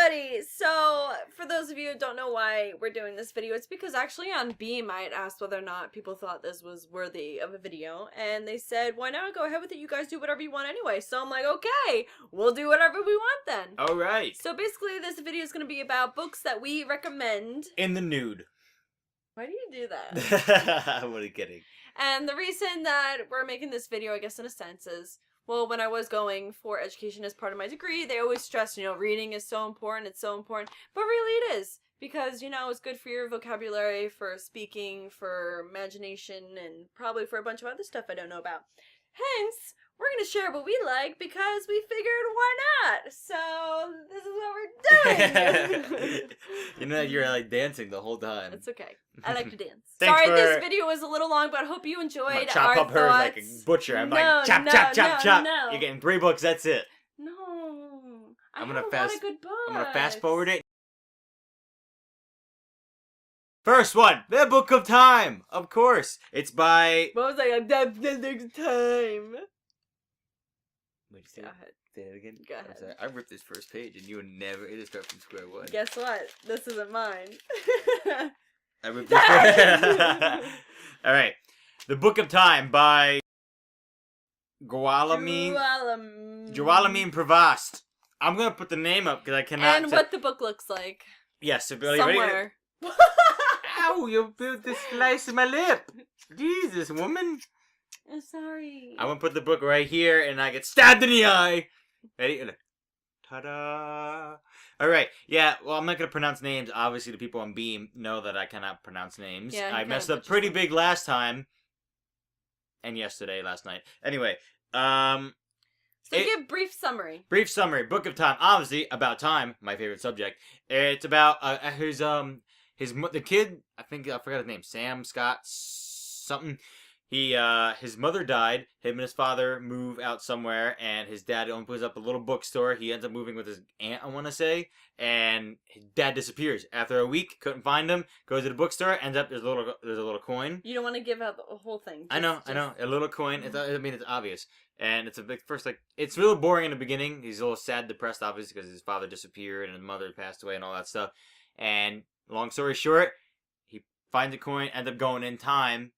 everybody! So, for those of you who don't know why we're doing this video, it's because actually on BEME I had asked whether or not people thought this was worthy of a video, and they said, why not? Go ahead with it, you guys do whatever you want anyway. So I'm like, okay, we'll do whatever we want then. Alright. So basically this video is going to be about books that we recommend. In the nude. Why do you do that? I'm only kidding. And the reason that we're making this video, I guess in a sense, is, well, when I was going for education as part of my degree, they always stress, reading is so important, it's so important. But really it is. Because, it's good for your vocabulary, for speaking, for imagination, and probably for a bunch of other stuff I don't know about. Hence, we're going to share what we like because we figured why not? So, this is what we're doing. You're like dancing the whole time. It's okay. I like to dance. Thanks Sorry this video was a little long, but I hope you enjoyed our chop up thoughts. her like a butcher. I'm like, chop, chop, chop, chop. You're getting 3 books, that's it. No. I I'm have gonna a lot of good books. I'm going to fast forward it. First one, The Book of Time. Of course. It's by... What was I? Next time. Wait, say Go ahead. Say it again. Go ahead. I'm sorry. I ripped this first page and you would never... It just started from square one. Guess what? This isn't mine. I ripped this first... Alright. The Book of Time by... Joalamine Prevost. I'm going to put the name up because I cannot... And what the book looks like. Yes. Somewhere. Ow, you built this slice of my lip. Jesus, woman. I'm sorry. I'm gonna put the book right here and I get stabbed in the eye. Ready? Ta-da. Alright, yeah, well, I'm not gonna pronounce names. Obviously, the people on BEME know that I cannot pronounce names. Yeah, I messed up pretty big last time. And last night. Anyway, So give brief summary. Brief summary. Book of Time. Obviously, about time. My favorite subject. It's about the kid, I forgot his name, Sam Scott something. His mother died. Him and his father move out somewhere, and his dad opens up a little bookstore. He ends up moving with his aunt, I want to say, and his dad disappears. After a week, couldn't find him. Goes to the bookstore, ends up there's a little coin. You don't want to give out the whole thing. I know, a little coin. It's obvious, and it's a big first it's really boring in the beginning. He's a little sad, depressed, obviously, because his father disappeared and his mother passed away and all that stuff. And long story short, he finds a coin, ends up going in time.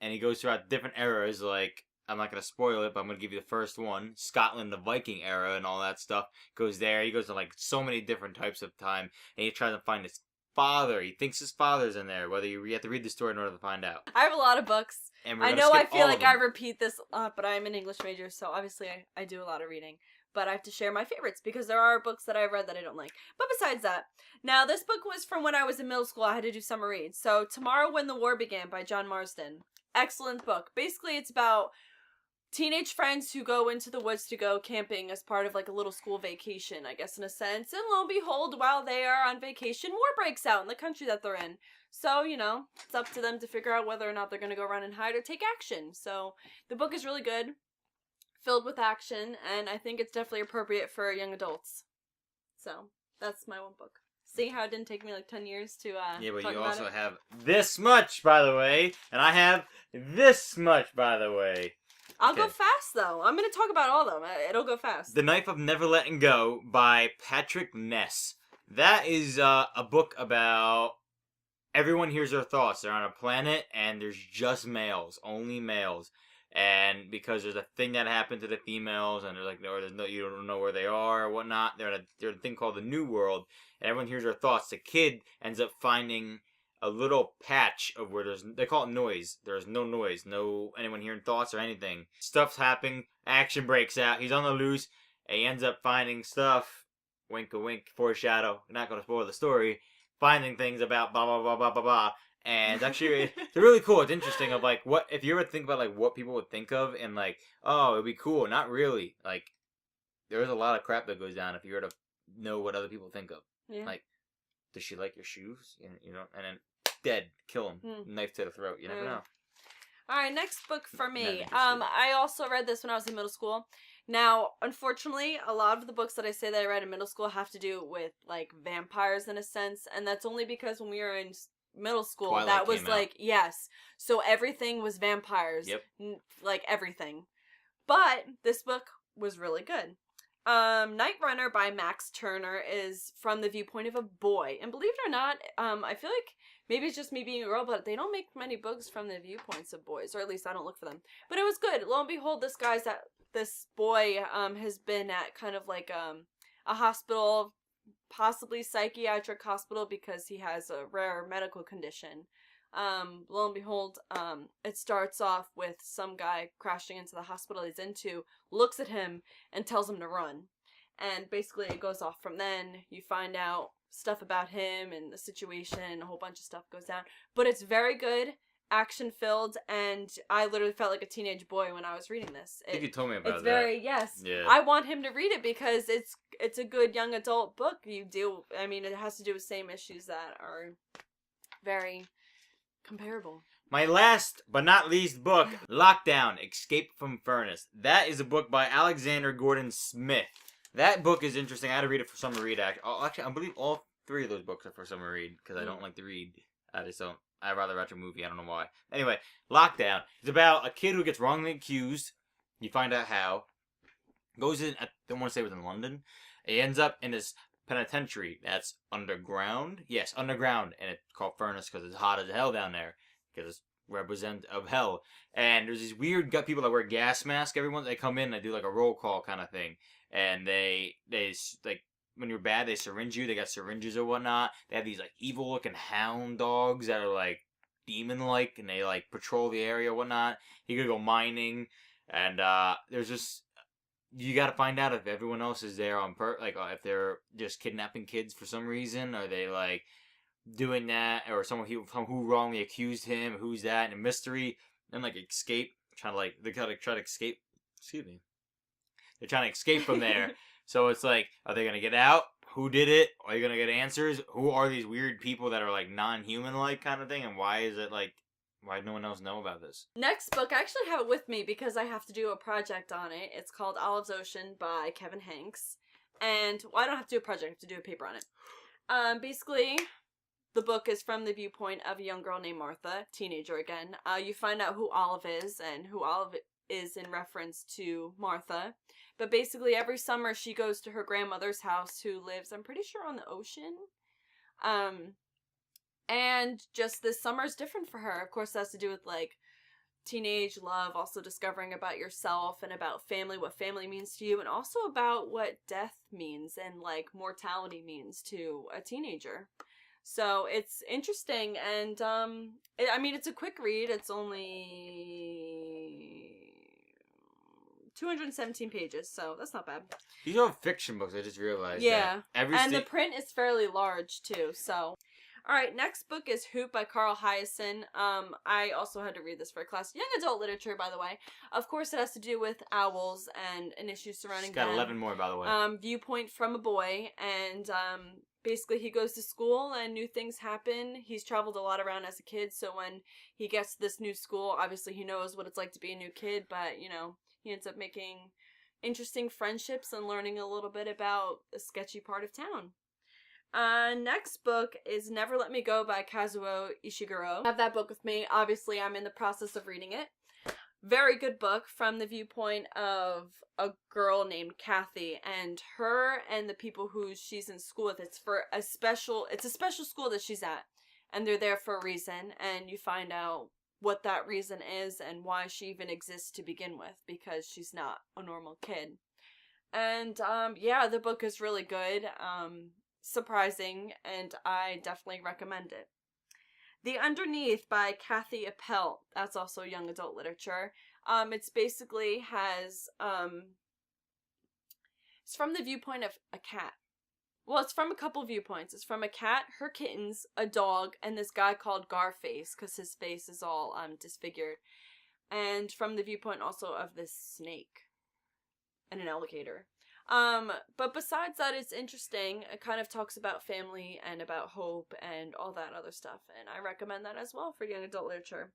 And he goes throughout different eras, like, I'm not going to spoil it, but I'm going to give you the first one. Scotland, the Viking era and all that stuff. Goes there. He goes to, so many different types of time. And he tries to find his father. He thinks his father's in there. Whether you have to read the story in order to find out. I have a lot of books. And I know I feel like I repeat this a lot, but I'm an English major, so obviously I do a lot of reading. But I have to share my favorites because there are books that I've read that I don't like. But besides that, now this book was from when I was in middle school. I had to do summer reads. So Tomorrow When the War Began by John Marsden. Excellent book. Basically, it's about teenage friends who go into the woods to go camping as part of a little school vacation, I guess in a sense. And lo and behold, while they are on vacation, war breaks out in the country that they're in. So, it's up to them to figure out whether or not they're going to go run and hide or take action. So, the book is really good, filled with action, and I think it's definitely appropriate for young adults. So, that's my one book. See how it didn't take me 10 years to yeah, but talk you about also it? have this much, by the way, and I have this much, by the way. I'll go fast, though. I'm going to talk about all of them. It'll go fast. The Knife of Never Letting Go by Patrick Ness. That is a book about everyone hears their thoughts. They're on a planet, and there's just males, only males. And because there's a thing that happened to the females, and they're you don't know where they are or whatnot. They're in a thing called the New World, and everyone hears their thoughts. The kid ends up finding a little patch of where they call it noise. There's no noise, no anyone hearing thoughts or anything. Stuff's happening, action breaks out. He's on the loose, and he ends up finding stuff. Wink a wink, foreshadow. I'm not gonna spoil the story. Finding things about blah blah blah blah blah blah. And actually, it's really cool. It's interesting of what if you ever think about what people would think of and oh, it'd be cool. Not really. There's a lot of crap that goes down if you were to know what other people think of. Yeah. Does she like your shoes? And then dead, kill him, knife to the throat. You never know. All right, next book for me. I also read this when I was in middle school. Now, unfortunately, a lot of the books that I say that I read in middle school have to do with vampires in a sense, and that's only because when we were in middle school, Twilight that was came out. yes. So everything was vampires. Yep. Everything. But this book was really good. Night Runner by Max Turner is from the viewpoint of a boy. And believe it or not, I feel like maybe it's just me being a girl, but they don't make many books from the viewpoints of boys, or at least I don't look for them. But it was good. Lo and behold, this boy has been at kind of like a hospital, possibly psychiatric hospital, because he has a rare medical condition. Lo and behold, it starts off with some guy crashing into the hospital he's into, looks at him, and tells him to run. And basically it goes off from then. You find out stuff about him and the situation, a whole bunch of stuff goes down. But it's very good, action-filled, and I literally felt like a teenage boy when I was reading this. I think you told me about that. It's very, yes. Yeah. I want him to read it because it's a good young adult book. It has to do with same issues that are very comparable. My last but not least book, Lockdown, Escape from Furnace. That is a book by Alexander Gordon Smith. That book is interesting. I had to read it for summer read. Actually, I believe all 3 of those books are for summer read, because I don't like to read. I just don't. I'd rather watch a movie. I don't know why. Anyway, Lockdown. It's about a kid who gets wrongly accused. You find out how. Goes in, I don't want to say it was in London. He ends up in this penitentiary that's underground. Yes, underground. And it's called Furnace because it's hot as hell down there. Because it's representative of hell. And there's these weird people that wear gas masks every once. They come in and they do like a roll call kind of thing. And they like, when you're bad, they syringe you. They got syringes or whatnot. They have these like evil looking hound dogs that are like demon like, and they like patrol the area or whatnot. You could go mining, and there's just, you got to find out if everyone else is there on if they're just kidnapping kids for some reason, or they like doing that, or someone who wrongly accused him, who's that, and a mystery, and like escape, they gotta try to escape. Excuse me. They're trying to escape from there. So it's like, are they gonna get out? Who did it? Are you gonna get answers? Who are these weird people that are like non-human like kind of thing? And why no one else know about this? Next book, I actually have it with me because I have to do a project on it. It's called Olive's Ocean by Kevin Hanks. And, I don't have to do a project, I have to do a paper on it. Basically, the book is from the viewpoint of a young girl named Martha, teenager again. You find out who Olive is, and who Olive is in reference to Martha. But basically, every summer she goes to her grandmother's house, who lives, I'm pretty sure, on the ocean. And just this summer is different for her. Of course, it has to do with, like, teenage love, also discovering about yourself and about family, what family means to you, and also about what death means and, like, mortality means to a teenager. So it's interesting, and it's a quick read. It's only 217 pages, so that's not bad. These are fiction books, I just realized. Yeah, the print is fairly large, too, so. Alright, next book is Hoop by Carl Hyacin. I also had to read this for a class. Young adult literature, by the way. Of course, it has to do with owls and issues surrounding them. Got 11 more, by the way. Viewpoint from a boy, and basically he goes to school and new things happen. He's traveled a lot around as a kid, so when he gets to this new school, obviously he knows what it's like to be a new kid, but, he ends up making interesting friendships and learning a little bit about a sketchy part of town. Next book is Never Let Me Go by Kazuo Ishiguro. I have that book with me. Obviously, I'm in the process of reading it. Very good book from the viewpoint of a girl named Kathy, and her and the people who she's in school with. It's a special school that she's at, and they're there for a reason, and you find out what that reason is and why she even exists to begin with, because she's not a normal kid. And, the book is really good. Surprising, and I definitely recommend it. The Underneath by Kathy Appel. That's also young adult literature. It's basically has, it's from the viewpoint of a cat. Well, it's from a couple viewpoints. It's from a cat, her kittens, a dog, and this guy called Garface, because his face is all, disfigured. And from the viewpoint also of this snake and an alligator. But besides that, it's interesting. It kind of talks about family and about hope and all that other stuff, and I recommend that as well for young adult literature.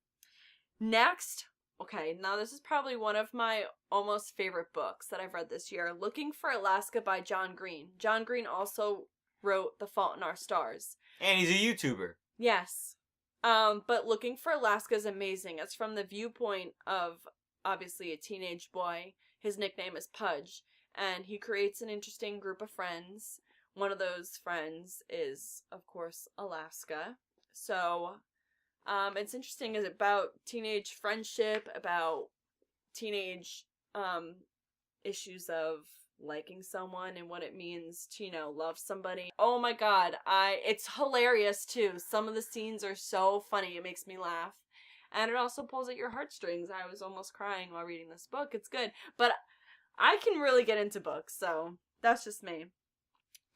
Next, okay, now this is probably one of my almost favorite books that I've read this year, Looking for Alaska by John Green. John Green also wrote The Fault in Our Stars. And he's a YouTuber. Yes. But Looking for Alaska is amazing. It's from the viewpoint of, obviously, a teenage boy. His nickname is Pudge. and he creates an interesting group of friends. One of those friends is, of course, Alaska. So, it's interesting. It's about teenage friendship, about teenage, issues of liking someone and what it means to, love somebody. Oh my god, it's hilarious too. Some of the scenes are so funny, it makes me laugh. And it also pulls at your heartstrings. I was almost crying while reading this book. It's good. But I can really get into books, so that's just me.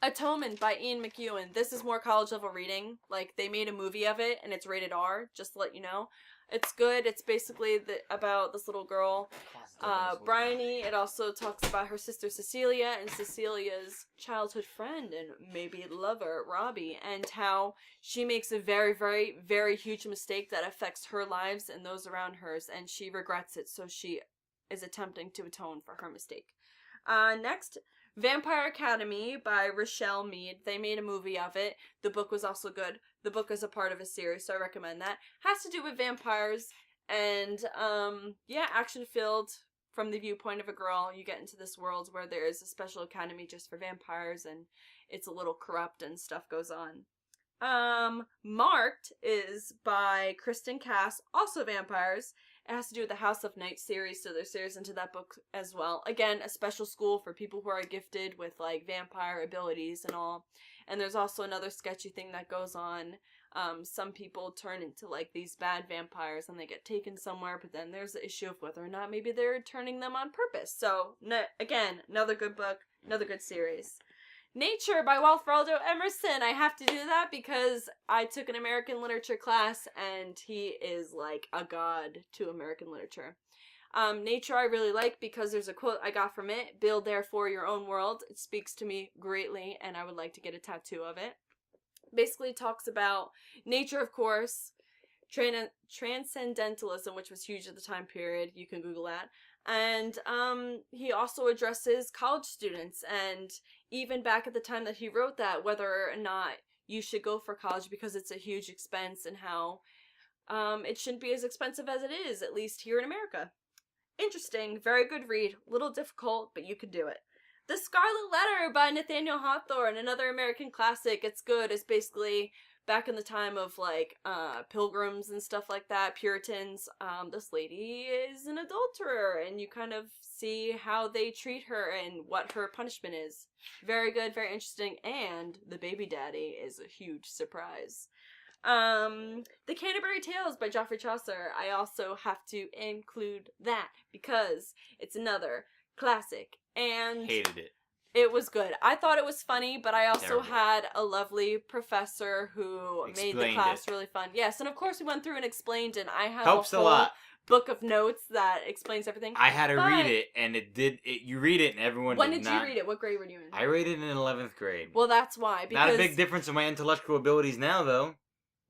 Atonement by Ian McEwan. This is more college level reading. Like, they made a movie of it, and it's rated R, just to let you know. It's good. It's basically about this little girl, Bryony. It also talks about her sister Cecilia and Cecilia's childhood friend and maybe lover, Robbie, and how she makes a very, very, very huge mistake that affects her lives and those around hers, and she regrets it, so she is attempting to atone for her mistake. Next, Vampire Academy by Rochelle Mead. They made a movie of it. The book was also good. The book is a part of a series, so I recommend that. Has to do with vampires, and, action-filled from the viewpoint of a girl. You get into this world where there is a special academy just for vampires, and it's a little corrupt and stuff goes on. Marked is by Kristen Cass, also vampires. It has to do with the House of Night series, so there's series into that book as well. Again, a special school for people who are gifted with, like, vampire abilities and all. And there's also another sketchy thing that goes on. Some people turn into, like, these bad vampires and they get taken somewhere, but then there's the issue of whether or not maybe they're turning them on purpose. So, again, another good book, another good series. Nature by Waldo Emerson. I have to do that because I took an American literature class and he is like a god to American literature. Nature I really like because there's a quote I got from it: "Build therefore your own world." It speaks to me greatly and I would like to get a tattoo of it. Basically talks about nature, of course, transcendentalism, which was huge at the time period. You can Google that. And he also addresses college students, and even back at the time that he wrote that, whether or not you should go for college because it's a huge expense, and how it shouldn't be as expensive as it is, at least here in America. Interesting, very good read, a little difficult, but you could do it. The Scarlet Letter by Nathaniel Hawthorne, another American classic. It's good. It's basically back in the time of, like, pilgrims and stuff like that, Puritans. This lady is an adulterer, and you kind of see how they treat her and what her punishment is. Very good, very interesting, and the baby daddy is a huge surprise. The Canterbury Tales by Geoffrey Chaucer. I also have to include that because it's another classic, and Hated it. it was good. I thought it was funny, but I also Terrible. had a lovely professor who made the Explained class it. really fun. Yes, and of course we went through and explained, and I have Helps a a whole lot. book of notes that explains everything. I had to But read it, and you read it, and everyone when did did not. you read it? What grade were you in? I read it in 11th grade. Well, that's why. Because, Not a big difference in my intellectual abilities now, though.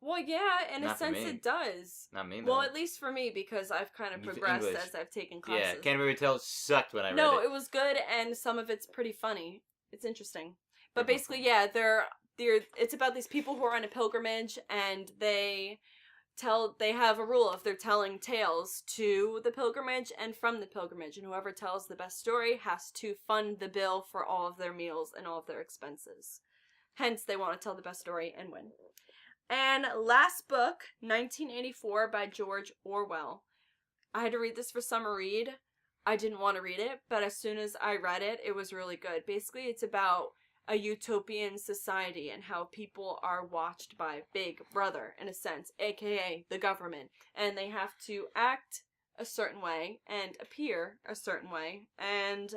well, yeah, in a Not for sense me. it does. Not me, though. Well, at least for me, because I've kind of English. progressed as I've taken classes. Yeah, Canterbury Tales sucked when I read No, it. it was good, and some of it's pretty funny. It's interesting. But Very basically, funny. yeah, it's about these people who are on a pilgrimage, and they have a rule if they're telling tales to the pilgrimage and from the pilgrimage, and whoever tells the best story has to fund the bill for all of their meals and all of their expenses. Hence, they want to tell the best story and win. And last book, 1984 by George Orwell. I had to read this for summer read. I didn't want to read it, but as soon as I read it, it was really good. Basically, it's about a utopian society and how people are watched by Big Brother, in a sense, aka the government, and they have to act a certain way and appear a certain way, and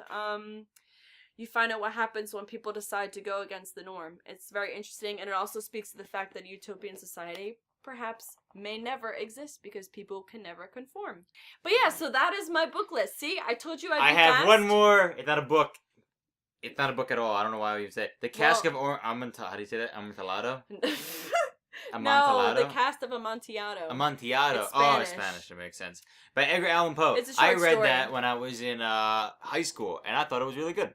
you find out what happens when people decide to go against the norm. It's very interesting, and it also speaks to the fact that utopian society perhaps may never exist because people can never conform. But yeah, so that is my book list. See, I told you I'd be I have fast. one more. It's not a book. It's not a book at all. I don't know why I even say it. The Cask of Amontillado. How do you say that? Amontillado? No, the cast of Amontillado. Amontillado. It's Oh, Spanish. Spanish. It makes sense. By Edgar Allan Poe. It's a short I read story. that when I was in high school, and I thought it was really good.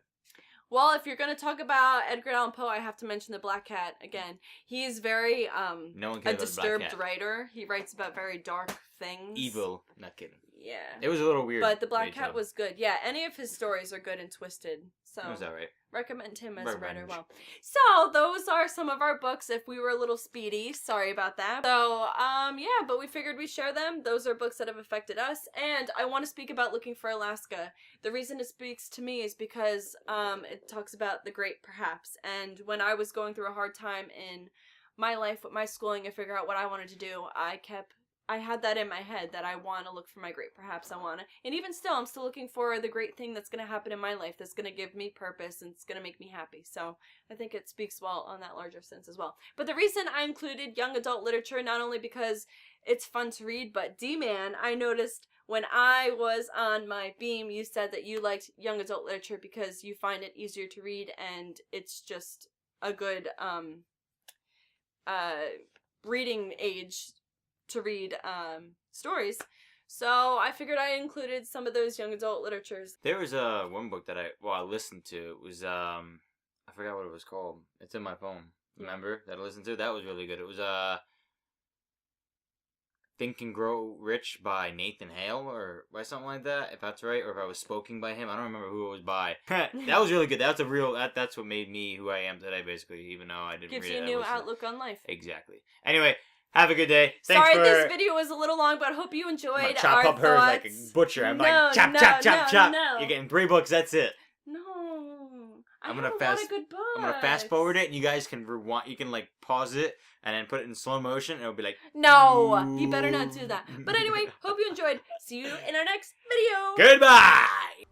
Well, if you're going to talk about Edgar Allan Poe, I have to mention the Black Cat again. He is very No one a cares about the Black disturbed Cat. writer. He writes about very dark things. Evil. Not kidding. Yeah. It was a little weird. But the Black when you Cat told was good. Yeah, any of his stories are good and twisted. So That was alright. recommend him as a writer. Revenge. Well, so those are some of our books. If we were a little speedy, sorry about that. So yeah, but we figured we'd share them. Those are books that have affected us, and I want to speak about Looking for Alaska. The reason it speaks to me is because it talks about the great perhaps, and when I was going through a hard time in my life with my schooling and figure out what I wanted to do, I had that in my head that I want to look for my great perhaps. And even still, I'm still looking for the great thing that's going to happen in my life that's going to give me purpose and it's going to make me happy. So I think it speaks well on that larger sense as well. But the reason I included young adult literature, not only because it's fun to read, but D-Man, I noticed when I was on my BEME, you said that you liked young adult literature because you find it easier to read and it's just a good reading age to read stories. So I figured I included some of those young adult literatures. There was one book that I listened to. It was I forgot what it was called. It's in my phone. Remember that I listened to? That was really good. It was Think and Grow Rich by Nathan Hale or by something like that, if that's right, or if I was spoken by him. I don't remember who it was by. That was really good. That's a real that's what made me who I am today, basically, even though I didn't Gives read you it. a new outlook on life. Exactly. Anyway, have a good day. Thanks Sorry for... this video was a little long, but I hope you enjoyed I'm gonna chop our up hers like a thoughts. butcher. I'm No, like, chop, no, chop, chop, no, chop. no. You're getting 3 books, that's it. No. I'm have gonna a lot of good books. I'm gonna fast forward it, and you guys can rewind. You can like pause it and then put it in slow motion, and it'll be like. No, you better not do that. But anyway, hope you enjoyed. See you in our next video. Goodbye.